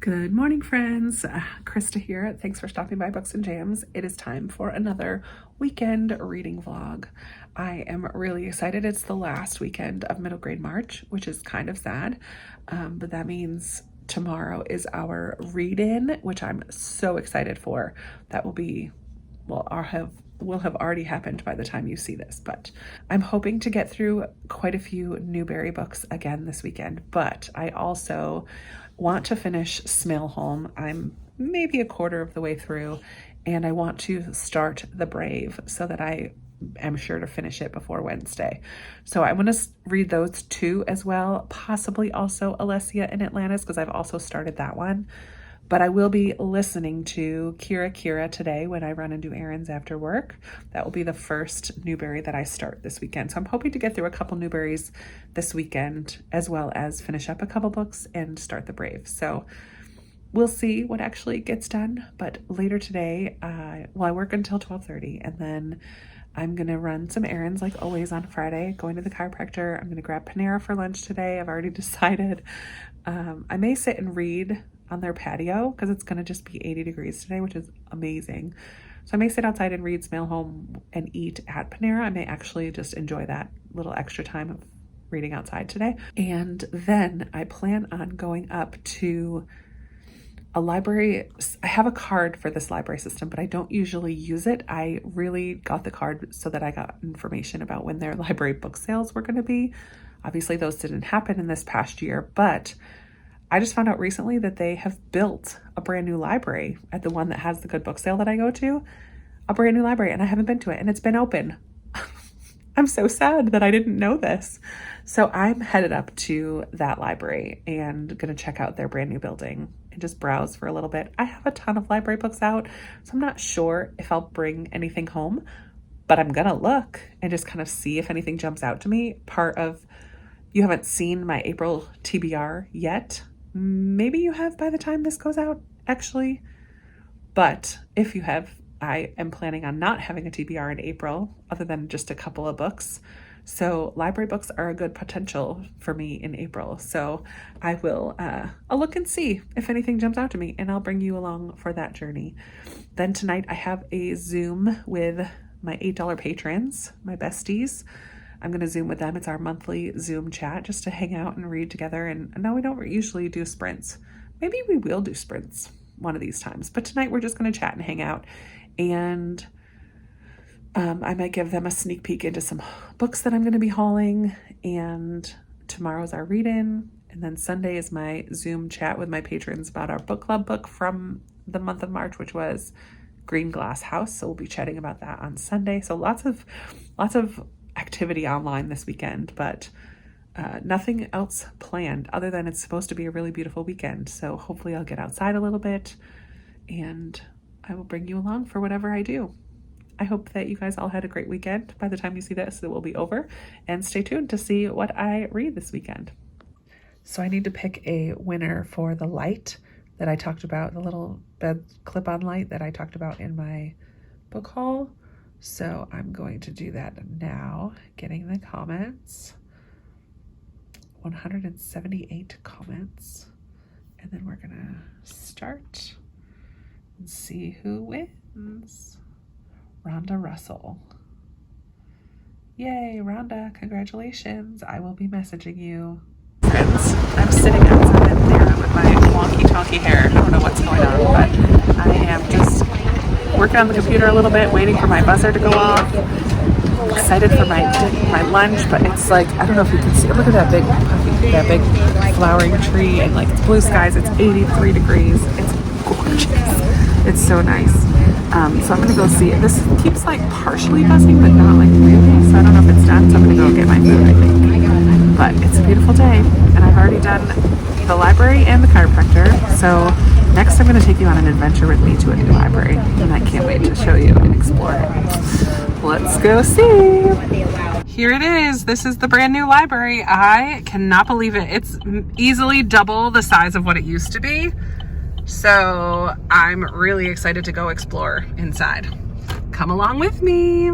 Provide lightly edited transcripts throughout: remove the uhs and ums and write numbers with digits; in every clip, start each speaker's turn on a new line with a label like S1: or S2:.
S1: Good morning, friends. Krista here. Thanks for stopping by Books and Jams. It is time for another weekend reading vlog. I am really excited. It's the last weekend of middle grade March, which is kind of sad, but that means tomorrow is our read-in, which I'm so excited for. That will be, will have already happened by the time you see this, but I'm hoping to get through quite a few Newbery books again this weekend, but I also want to finish Smale Home. I'm maybe a quarter of the way through, and I want to start The Brave so that I am sure to finish it before Wednesday. So I'm going to read those two as well, possibly also Alessia in Atlantis, because I've also started that one. But I will be listening to Kira today when I run and do errands after work. That will be the first Newbery that I start this weekend. So I'm hoping to get through a couple Newberys this weekend, as well as finish up a couple books and start The Brave. So we'll see what actually gets done. But later today, I work until 12:30, and then I'm going to run some errands like always on Friday, going to the chiropractor. I'm going to grab Panera for lunch today. I've already decided. I may sit and read on their patio because it's going to just be 80 degrees today, which is amazing. So I may sit outside and read Smale Home and eat at Panera. I may actually just enjoy that little extra time of reading outside today. And then I plan on going up to a library. I have a card for this library system, but I don't usually use it. I really got the card so that I got information about when their library book sales were going to be. Obviously, those didn't happen in this past year, but I just found out recently that they have built a brand new library at the one that has the good book sale that I go to, a brand new library, and I haven't been to it, and it's been open. I'm so sad that I didn't know this. So I'm headed up to that library and going to check out their brand new building and just browse for a little bit. I have a ton of library books out, so I'm not sure if I'll bring anything home, but I'm going to look and just kind of see if anything jumps out to me. You haven't seen my April TBR yet. Maybe you have by the time this goes out, actually. But if you have, I am planning on not having a TBR in April, other than just a couple of books. So library books are a good potential for me in April. So I will I'll look and see if anything jumps out to me, and I'll bring you along for that journey. Then tonight I have a Zoom with my $8 patrons, my besties. I'm going to Zoom with them. It's our monthly Zoom chat just to hang out and read together. And no, we don't usually do sprints. Maybe we will do sprints one of these times. But tonight we're just going to chat and hang out. And I might give them a sneak peek into some books that I'm going to be hauling. And tomorrow's our read-in. And then Sunday is my Zoom chat with my patrons about our book club book from the month of March, which was Green Glass House. So we'll be chatting about that on Sunday. So lots of activity online this weekend, but nothing else planned other than it's supposed to be a really beautiful weekend. So hopefully I'll get outside a little bit, and I will bring you along for whatever I do. I hope that you guys all had a great weekend. By the time you see this, it will be over, and stay tuned to see what I read this weekend. So I need to pick a winner for the light that I talked about, the little bed clip-on light that I talked about in my book haul. So I'm going to do that now, getting the comments, 178 comments, and then we're gonna start and see who wins. Rhonda Russell. Yay, Rhonda, congratulations. I will be messaging you. Friends, I'm sitting outside there with my wonky-tonky hair. I don't know what's going on, but I am just working on the computer a little bit, waiting for my buzzer to go off. Excited for my lunch, but it's like, I don't know if you can see, look at that big flowering tree, and like it's blue skies. It's 83 degrees. It's gorgeous. It's so nice. So I'm gonna go see it. This keeps like partially buzzing, but not like really. So I don't know if it's done. So I'm gonna go get my food, I think. But it's a beautiful day, and I've already done the library and the chiropractor. So next I'm going to take you on an adventure with me to a new library, and I can't wait to show you and explore it. Let's go see. Here it is. This is the brand new library. I cannot believe it. It's easily double the size of what it used to be. So I'm really excited to go explore inside. Come along with me.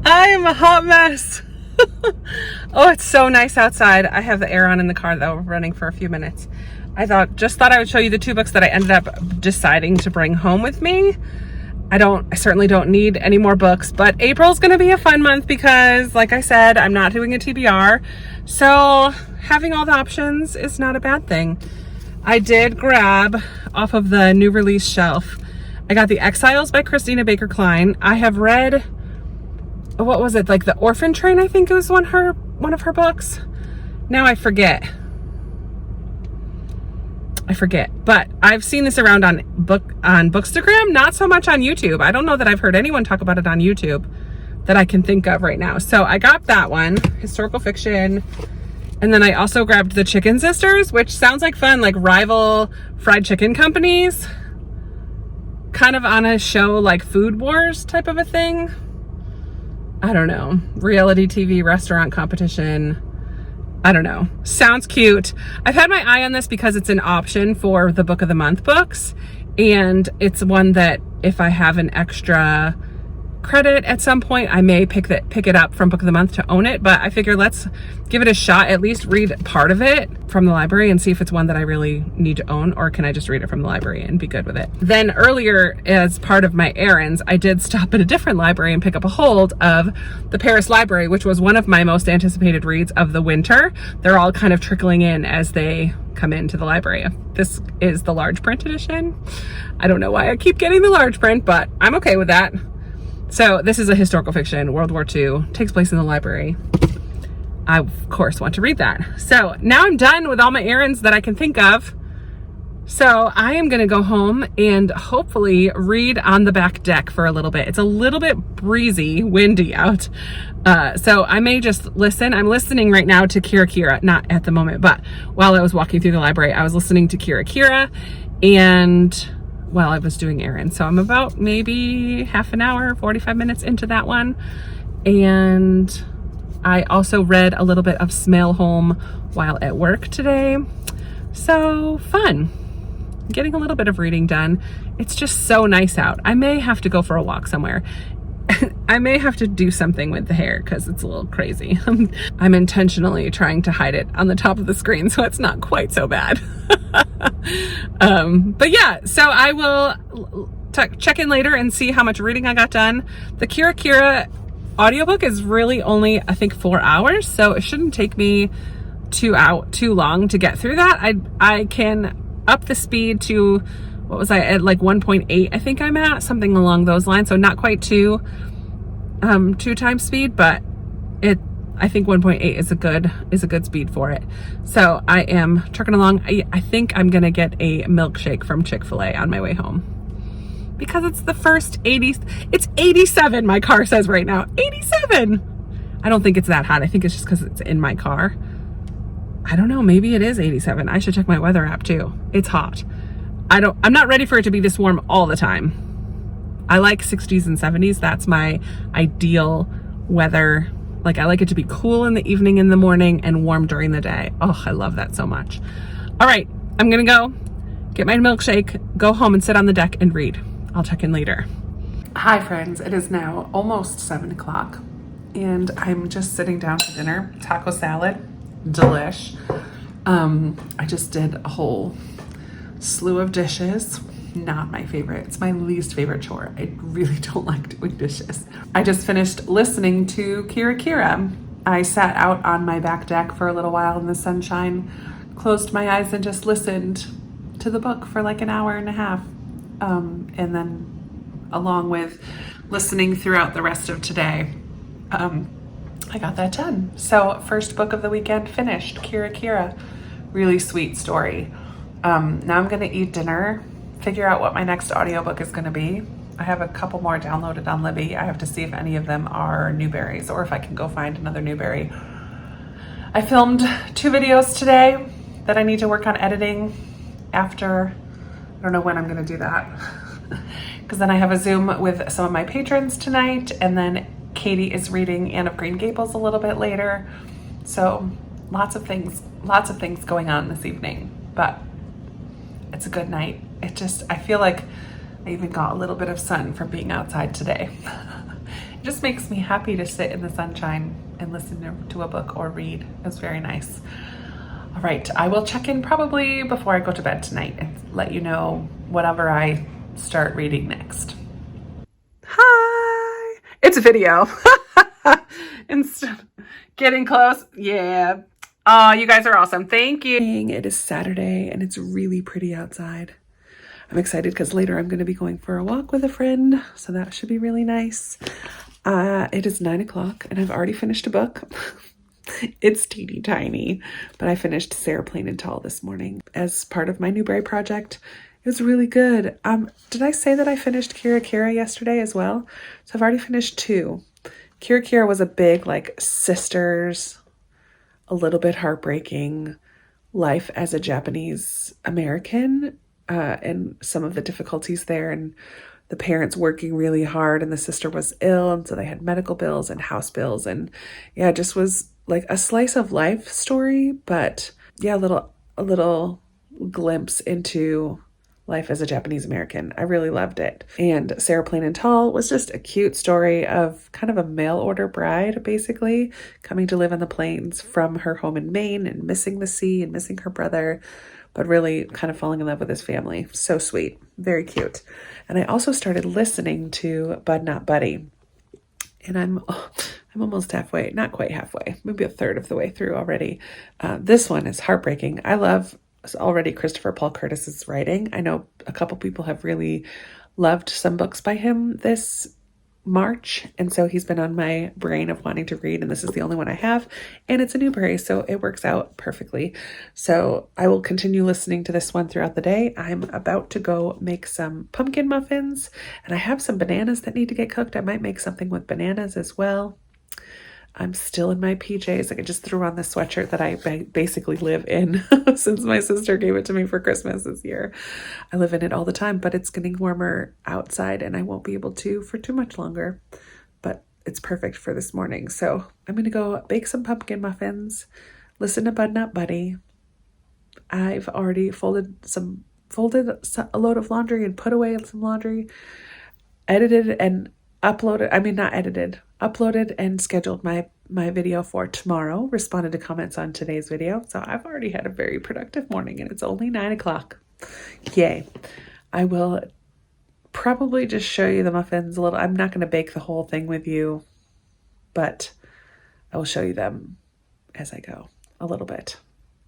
S1: I am a hot mess. Oh, it's so nice outside. I have the air on in the car though, running for a few minutes. I thought I would show you the 2 books that I ended up deciding to bring home with me. I certainly don't need any more books, but April's gonna be a fun month because, like I said, I'm not doing a TBR. So having all the options is not a bad thing. I did grab off of the new release shelf. I got The Exiles by Christina Baker Klein. I have read, what was it, like The Orphan Train, I think it was one of her books. Now I forget, but I've seen this around on Bookstagram, not so much on YouTube. I don't know that I've heard anyone talk about it on YouTube that I can think of right now. So I got that one, historical fiction. And then I also grabbed The Chicken Sisters, which sounds like fun, like rival fried chicken companies, kind of on a show like Food Wars type of a thing. I don't know, reality TV restaurant competition. I don't know. Sounds cute. I've had my eye on this because it's an option for the Book of the Month books. And it's one that if I have an extra credit at some point, I may pick it up from Book of the Month to own it. But I figure let's give it a shot, at least read part of it from the library and see if it's one that I really need to own, or can I just read it from the library and be good with it. Then earlier, as part of my errands, I did stop at a different library and pick up a hold of the Paris Library, which was one of my most anticipated reads of the winter. They're all kind of trickling in as they come into the library. This is the large print edition. I don't know why I keep getting the large print, but I'm okay with that. So this is a historical fiction, World War II, takes place in the library. I, of course, want to read that. So now I'm done with all my errands that I can think of. So I am gonna go home and hopefully read on the back deck for a little bit. It's a little bit breezy, windy out. So I may just listen. I'm listening right now to Kira Kira, not at the moment, but while I was walking through the library, I was listening to Kira Kira and while I was doing errands. So I'm about maybe half an hour, 45 minutes into that one. And I also read a little bit of Smale Home while at work today. So fun. Getting a little bit of reading done. It's just so nice out. I may have to go for a walk somewhere. I may have to do something with the hair because it's a little crazy. I'm intentionally trying to hide it on the top of the screen so it's not quite so bad. But yeah, so I will check in later and see how much reading I got done. The Kira Kira audiobook is really only, I think, 4 hours, so it shouldn't take me too long to get through that. I can up the speed to, what was I at, like 1.8, I think I'm at, something along those lines. So not quite two times speed, but I think 1.8 is a good speed for it. So I am trucking along. I think I'm gonna get a milkshake from Chick-fil-A on my way home, because it's the first 80, it's 87, my car says right now, 87. I don't think it's that hot. I think it's just because it's in my car. I don't know, maybe it is 87. I should check my weather app too. It's hot. I'm not ready for it to be this warm all the time. I like 60s and 70s. That's my ideal weather. Like, I like it to be cool in the evening, in the morning, and warm during the day. Oh, I love that so much. All right, I'm gonna go get my milkshake, go home and sit on the deck and read. I'll check in later. Hi friends, it is now almost 7 o'clock and I'm just sitting down for dinner. Taco salad, delish. I just did a whole slew of dishes. Not my favorite. It's my least favorite chore. I really don't like doing dishes. I just finished listening to Kira Kira. I sat out on my back deck for a little while in the sunshine, closed my eyes and just listened to the book for like an hour and a half. And then along with listening throughout the rest of today, I got that done. So first book of the weekend finished, Kira Kira. Really sweet story. Now I'm gonna eat dinner, figure out what my next audiobook is gonna be. I have a couple more downloaded on Libby. I have to see if any of them are Newberries or if I can go find another Newbery. I filmed 2 videos today that I need to work on editing after. I don't know when I'm gonna do that. Because then I have a Zoom with some of my patrons tonight, and then Katie is reading Anne of Green Gables a little bit later. So lots of things going on this evening, but it's a good night. I feel like I even got a little bit of sun from being outside today. It just makes me happy to sit in the sunshine and listen to a book or read. It's very nice. All right, I will check in probably before I go to bed tonight and let you know whatever I start reading next. Hi, it's a video. Instead of getting close, yeah. Oh, you guys are awesome. Thank you. It is Saturday and it's really pretty outside. I'm excited because later I'm going to be going for a walk with a friend, so that should be really nice. It is 9 o'clock and I've already finished a book. It's teeny tiny, but I finished Sarah Plain and Tall this morning as part of my Newbery project. It was really good. Did I say that I finished Kira Kira yesterday as well? So I've already finished 2. Kira Kira was a big, like, sisters, a little bit heartbreaking life as a Japanese American, and some of the difficulties there, and the parents working really hard, and the sister was ill, and so they had medical bills and house bills, and yeah, it just was like a slice of life story, but yeah, a little glimpse into life as a Japanese American. I really loved it. And Sarah Plain and Tall was just a cute story of kind of a mail order bride, basically coming to live on the plains from her home in Maine and missing the sea and missing her brother, but really kind of falling in love with his family. So sweet, very cute. And I also started listening to Bud Not Buddy, and I'm almost halfway, not quite halfway, maybe a third of the way through already. This one is heartbreaking. I love already Christopher Paul Curtis's writing. I know a couple people have really loved some books by him this March, and so he's been on my brain of wanting to read, and this is the only one I have, and it's a Newbery, so it works out perfectly. So I will continue listening to this one throughout the day. I'm about to go make some pumpkin muffins, and I have some bananas that need to get cooked. I might make something with bananas as well. I'm still in my PJs. Like, I just threw on the sweatshirt that I basically live in since my sister gave it to me for Christmas this year. I live in it all the time, but it's getting warmer outside and I won't be able to for too much longer, but it's perfect for this morning. So I'm going to go bake some pumpkin muffins, listen to Bud Not Buddy. I've already folded a load of laundry and put away some laundry, edited and uploaded and scheduled my video for tomorrow, responded to comments on today's video. So I've already had a very productive morning and it's only 9 o'clock. Yay. I will probably just show you the muffins a little. I'm not going to bake the whole thing with you. but I will show you them as I go a little bit.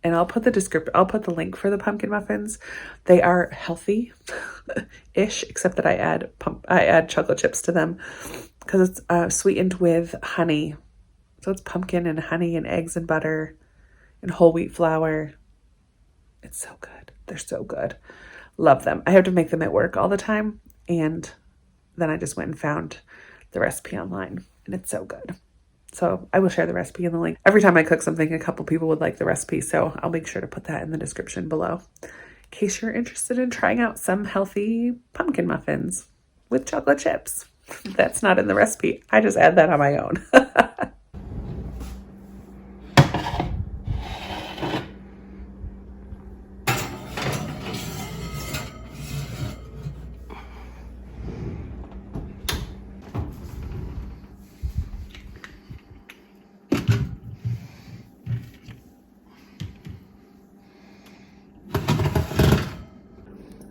S1: And I'll put the link for the pumpkin muffins. They are healthy-ish, except that I add chocolate chips to them because it's sweetened with honey. So it's pumpkin and honey and eggs and butter and whole wheat flour. It's so good. They're so good. Love them. I have to make them at work all the time. And then I just went and found the recipe online, and it's so good. So I will share the recipe in the link. Every time I cook something, a couple people would like the recipe, so I'll make sure to put that in the description below in case you're interested in trying out some healthy pumpkin muffins with chocolate chips. That's not in the recipe. I just add that on my own.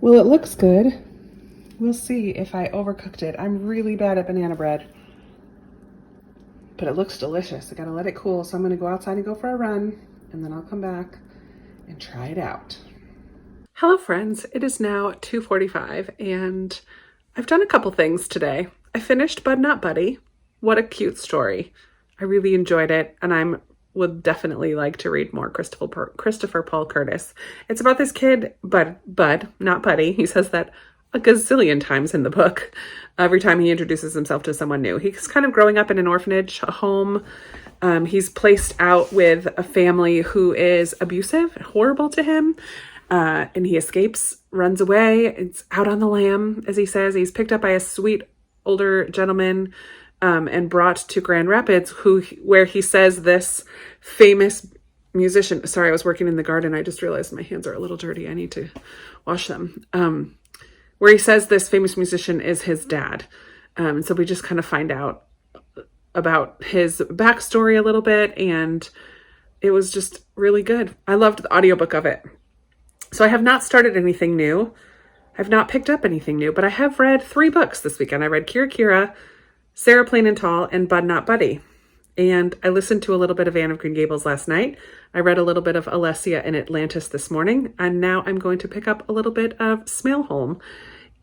S1: Well, it looks good. We'll see if I overcooked it. I'm really bad at banana bread, but it looks delicious. I gotta let it cool, so I'm gonna go outside and go for a run, and then I'll come back and try it out. Hello friends, it is now 2:45 and I've done a couple things today. I finished Bud Not Buddy. What a cute story. I really enjoyed it, and I would definitely like to read more Christopher Paul Curtis. It's about this kid, Bud, not Buddy. He says that a gazillion times in the book, every time he introduces himself to someone new. He's kind of growing up in an orphanage, a home. He's placed out with a family who is abusive, horrible to him. And he escapes, runs away. It's out on the lam, as he says. He's picked up by a sweet older gentleman and brought to Grand Rapids, where he says this famous musician. Sorry, I was working in the garden. I just realized my hands are a little dirty. I need to wash them. Where he says this famous musician is his dad. So we just kind of find out about his backstory a little bit, and it was just really good. I loved the audiobook of it. So I have not started anything new. I've not picked up anything new, but I have read 3 books this weekend. I read Kira Kira, Sarah Plain and Tall, and Bud Not Buddy. And I listened to a little bit of Anne of Green Gables last night. I read a little bit of Alessia in Atlantis this morning. And now I'm going to pick up a little bit of Smailholm.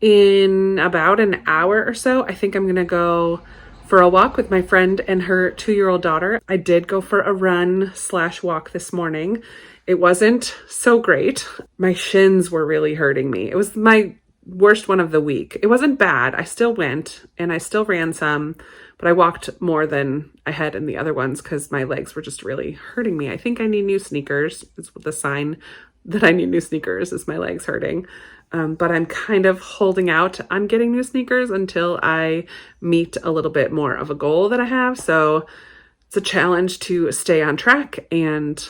S1: In about an hour or so, I think I'm going to go for a walk with my friend and her 2-year-old daughter. I did go for a run/walk this morning. It wasn't so great. My shins were really hurting me. It was my worst one of the week. It wasn't bad. I still went and I still ran some, but I walked more than I had in the other ones because my legs were just really hurting me. I think I need new sneakers. It's the sign that I need new sneakers is my legs hurting. But I'm kind of holding out on getting new sneakers until I meet a little bit more of a goal that I have. So it's a challenge to stay on track and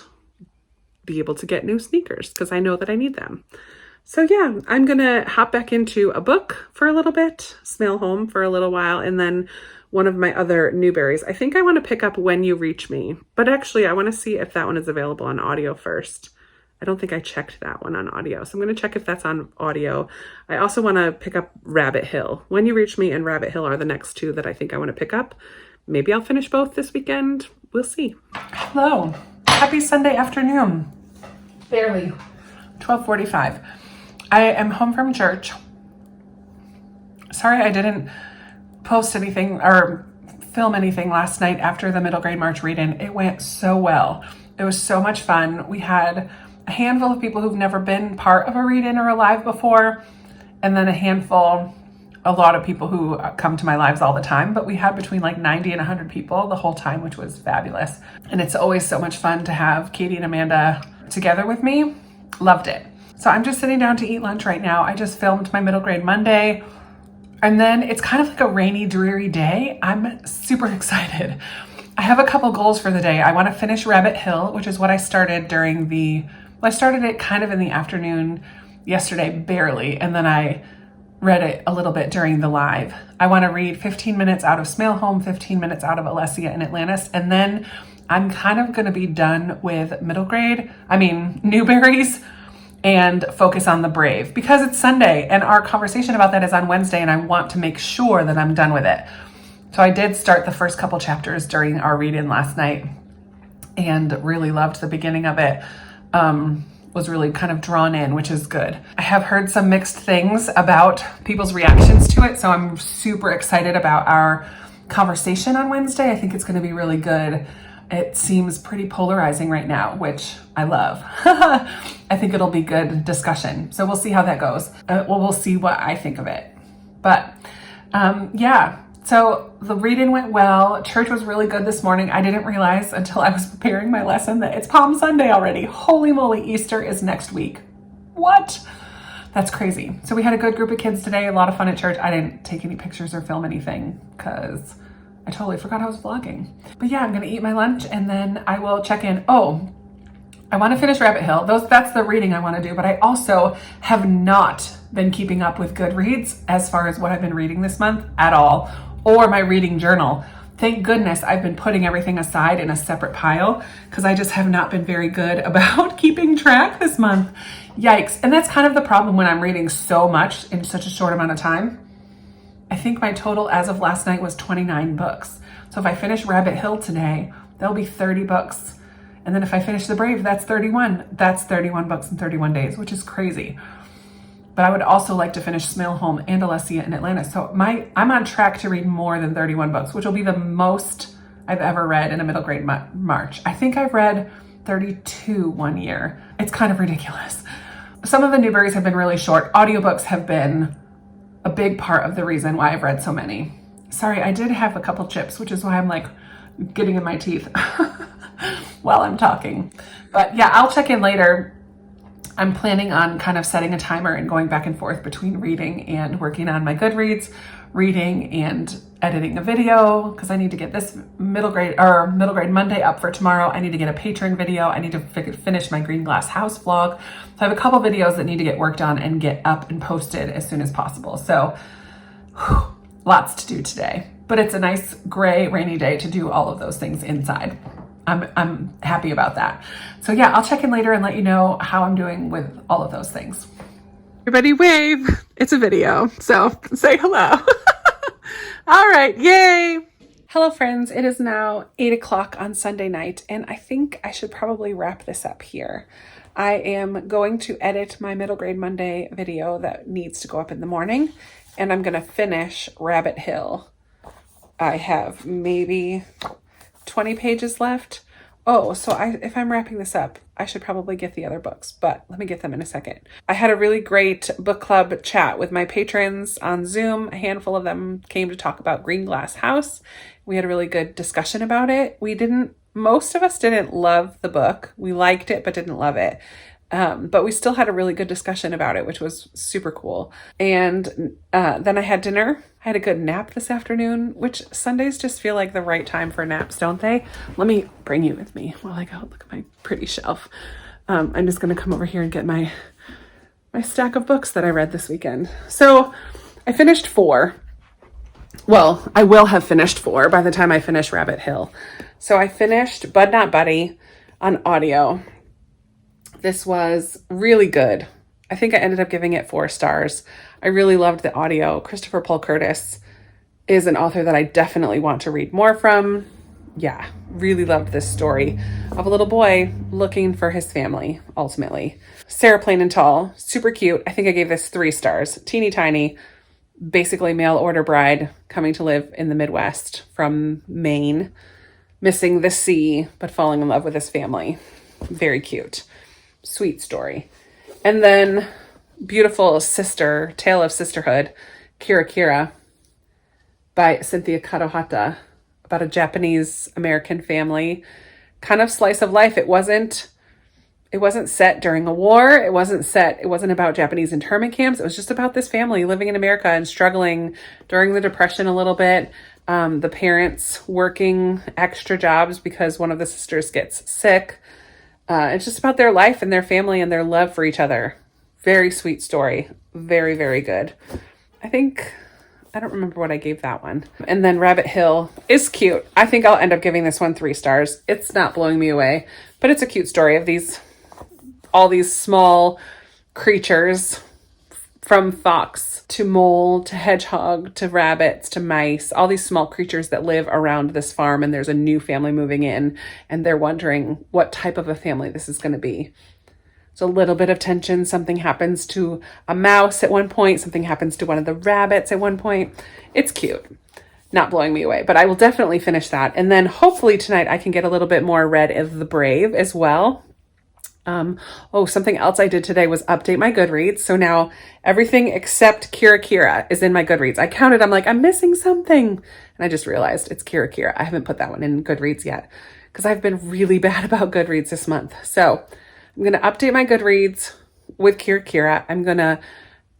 S1: be able to get new sneakers because I know that I need them. So yeah, I'm going to hop back into a book for a little bit, Smailholm for a little while, and then one of my other Newberries. I think I want to pick up When You Reach Me, but actually I want to see if that one is available on audio first. I don't think I checked that one on audio, so I'm going to check if that's on audio. I also want to pick up Rabbit Hill. When You Reach Me and Rabbit Hill are the next 2 that I think I want to pick up. Maybe I'll finish both this weekend. We'll see. Hello. Happy Sunday afternoon. Barely. 12:45. I am home from church. Sorry I didn't post anything or film anything last night after the middle grade March read-in. It went so well. It was so much fun. We had a handful of people who've never been part of a read-in or a live before, and then a lot of people who come to my lives all the time, but we had between like 90 and 100 people the whole time, which was fabulous. And it's always so much fun to have Katie and Amanda together with me. Loved it. So I'm just sitting down to eat lunch right now. I just filmed my middle grade Monday, and then it's kind of like a rainy, dreary day. I'm super excited. I have a couple goals for the day. I want to finish Rabbit Hill, which is what I started I started it kind of in the afternoon yesterday, barely, and then I read it a little bit during the live. I want to read 15 minutes out of Smailholm, 15 minutes out of Alessia in Atlantis, and then I'm kind of going to be done with Newberries and focus on The Brave because it's Sunday and our conversation about that is on Wednesday, and I want to make sure that I'm done with it. So I did start the first couple chapters during our read-in last night and really loved the beginning of it. Was really kind of drawn in, which is good. I have heard some mixed things about people's reactions to it, so I'm super excited about our conversation on Wednesday. I think it's going to be really good. It seems pretty polarizing right now, which I love. I think it'll be good discussion. So we'll see how that goes. We'll see what I think of it. But yeah, so the reading went well. Church was really good this morning. I didn't realize until I was preparing my lesson that it's Palm Sunday already. Holy moly, Easter is next week. What? That's crazy. So we had a good group of kids today, a lot of fun at church. I didn't take any pictures or film anything because I totally forgot I was vlogging. But yeah, I'm gonna eat my lunch and then I will check in. Oh, I wanna finish Rabbit Hill. That's the reading I wanna do, but I also have not been keeping up with Goodreads as far as what I've been reading this month at all, or my reading journal. Thank goodness I've been putting everything aside in a separate pile because I just have not been very good about keeping track this month. Yikes. And that's kind of the problem when I'm reading so much in such a short amount of time. I think my total as of last night was 29 books. So if I finish Rabbit Hill today, that'll be 30 books. And then if I finish The Brave, that's 31. That's 31 books in 31 days, which is crazy. But I would also like to finish Smale Home and Alessia in Atlanta. So I'm on track to read more than 31 books, which will be the most I've ever read in a middle grade March. I think I've read 32 one year. It's kind of ridiculous. Some of the Newberys have been really short. Audiobooks have been a big part of the reason why I've read so many. Sorry, I did have a couple chips, which is why I'm like getting in my teeth while I'm talking. But yeah, I'll check in later. I'm planning on kind of setting a timer and going back and forth between reading and working on my Goodreads, reading and editing a video because I need to get this middle grade Monday up for tomorrow. I need to get a patron video. I need to finish my Green Glass House vlog. So I have a couple videos that need to get worked on and get up and posted as soon as possible. So lots to do today, but it's a nice gray rainy day to do all of those things inside. I'm happy about that. So yeah, I'll check in later and let you know how I'm doing with all of those things. Everybody wave. It's a video, so say hello. All right, yay. Hello friends, it is now 8 o'clock on Sunday night and I think I should probably wrap this up here. I am going to edit my middle grade Monday video that needs to go up in the morning and I'm gonna finish Rabbit Hill. I have maybe 20 pages left. Oh, so if I'm wrapping this up, I should probably get the other books, but let me get them in a second. I had a really great book club chat with my patrons on Zoom. A handful of them came to talk about Green Glass House. We had a really good discussion about it. Most of us didn't love the book. We liked it, but didn't love it. But we still had a really good discussion about it, which was super cool. And then I had dinner. I had a good nap this afternoon, which Sundays just feel like the right time for naps, don't they? Let me bring you with me while I go look at my pretty shelf. I'm just going to come over here and get my stack of books that I read this weekend. So I finished 4. Well, I will have finished 4 by the time I finish Rabbit Hill. So I finished Bud Not Buddy on audio. This was really good. I think I ended up giving it 4 stars. I really loved the audio. Christopher Paul Curtis is an author that I definitely want to read more from. Yeah, really loved this story of a little boy looking for his family, ultimately. Sarah Plain and Tall, super cute. I think I gave this 3 stars. Teeny tiny, basically mail order bride coming to live in the Midwest from Maine, missing the sea, but falling in love with his family. Very cute. Sweet story. And then beautiful Tale of Sisterhood, Kira Kira by Cynthia Kadohata, about a Japanese American family, kind of slice of life. It wasn't set during a war. It wasn't about Japanese internment camps. It was just about this family living in America and struggling during the Depression a little bit. The parents working extra jobs because one of the sisters gets sick. It's just about their life and their family and their love for each other. Very sweet story. Very, very good. I don't remember what I gave that one. And then Rabbit Hill is cute. I think I'll end up giving this one 3 stars. It's not blowing me away, but it's a cute story of all these small creatures from fox to mole, to hedgehog, to rabbits, to mice, all these small creatures that live around this farm. And there's a new family moving in and they're wondering what type of a family this is going to be. So a little bit of tension. Something happens to a mouse at one point. Something happens to one of the rabbits at one point. It's cute. Not blowing me away, but I will definitely finish that. And then hopefully tonight I can get a little bit more read of The Brave as well. Something else I did today was update my Goodreads. So now everything except Kira Kira is in my Goodreads. I counted, I'm like, I'm missing something. And I just realized it's Kira Kira. I haven't put that one in Goodreads yet because I've been really bad about Goodreads this month. So I'm going to update my Goodreads with Kira Kira. I'm going to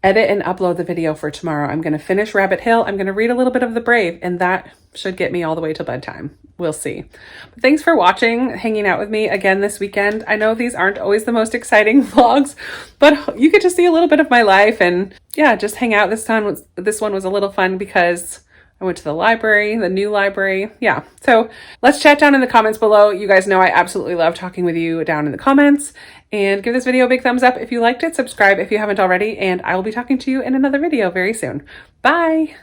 S1: edit and upload the video for tomorrow. I'm going to finish Rabbit Hill. I'm going to read a little bit of The Brave, and that should get me all the way till bedtime. We'll see. But thanks for watching, hanging out with me again this weekend. I know these aren't always the most exciting vlogs, but you get to see a little bit of my life and yeah, just hang out. This one was a little fun because I went to the library, the new library. Yeah. So let's chat down in the comments below. You guys know I absolutely love talking with you down in the comments, and give this video a big thumbs up if you liked it. Subscribe if you haven't already, and I will be talking to you in another video very soon. Bye.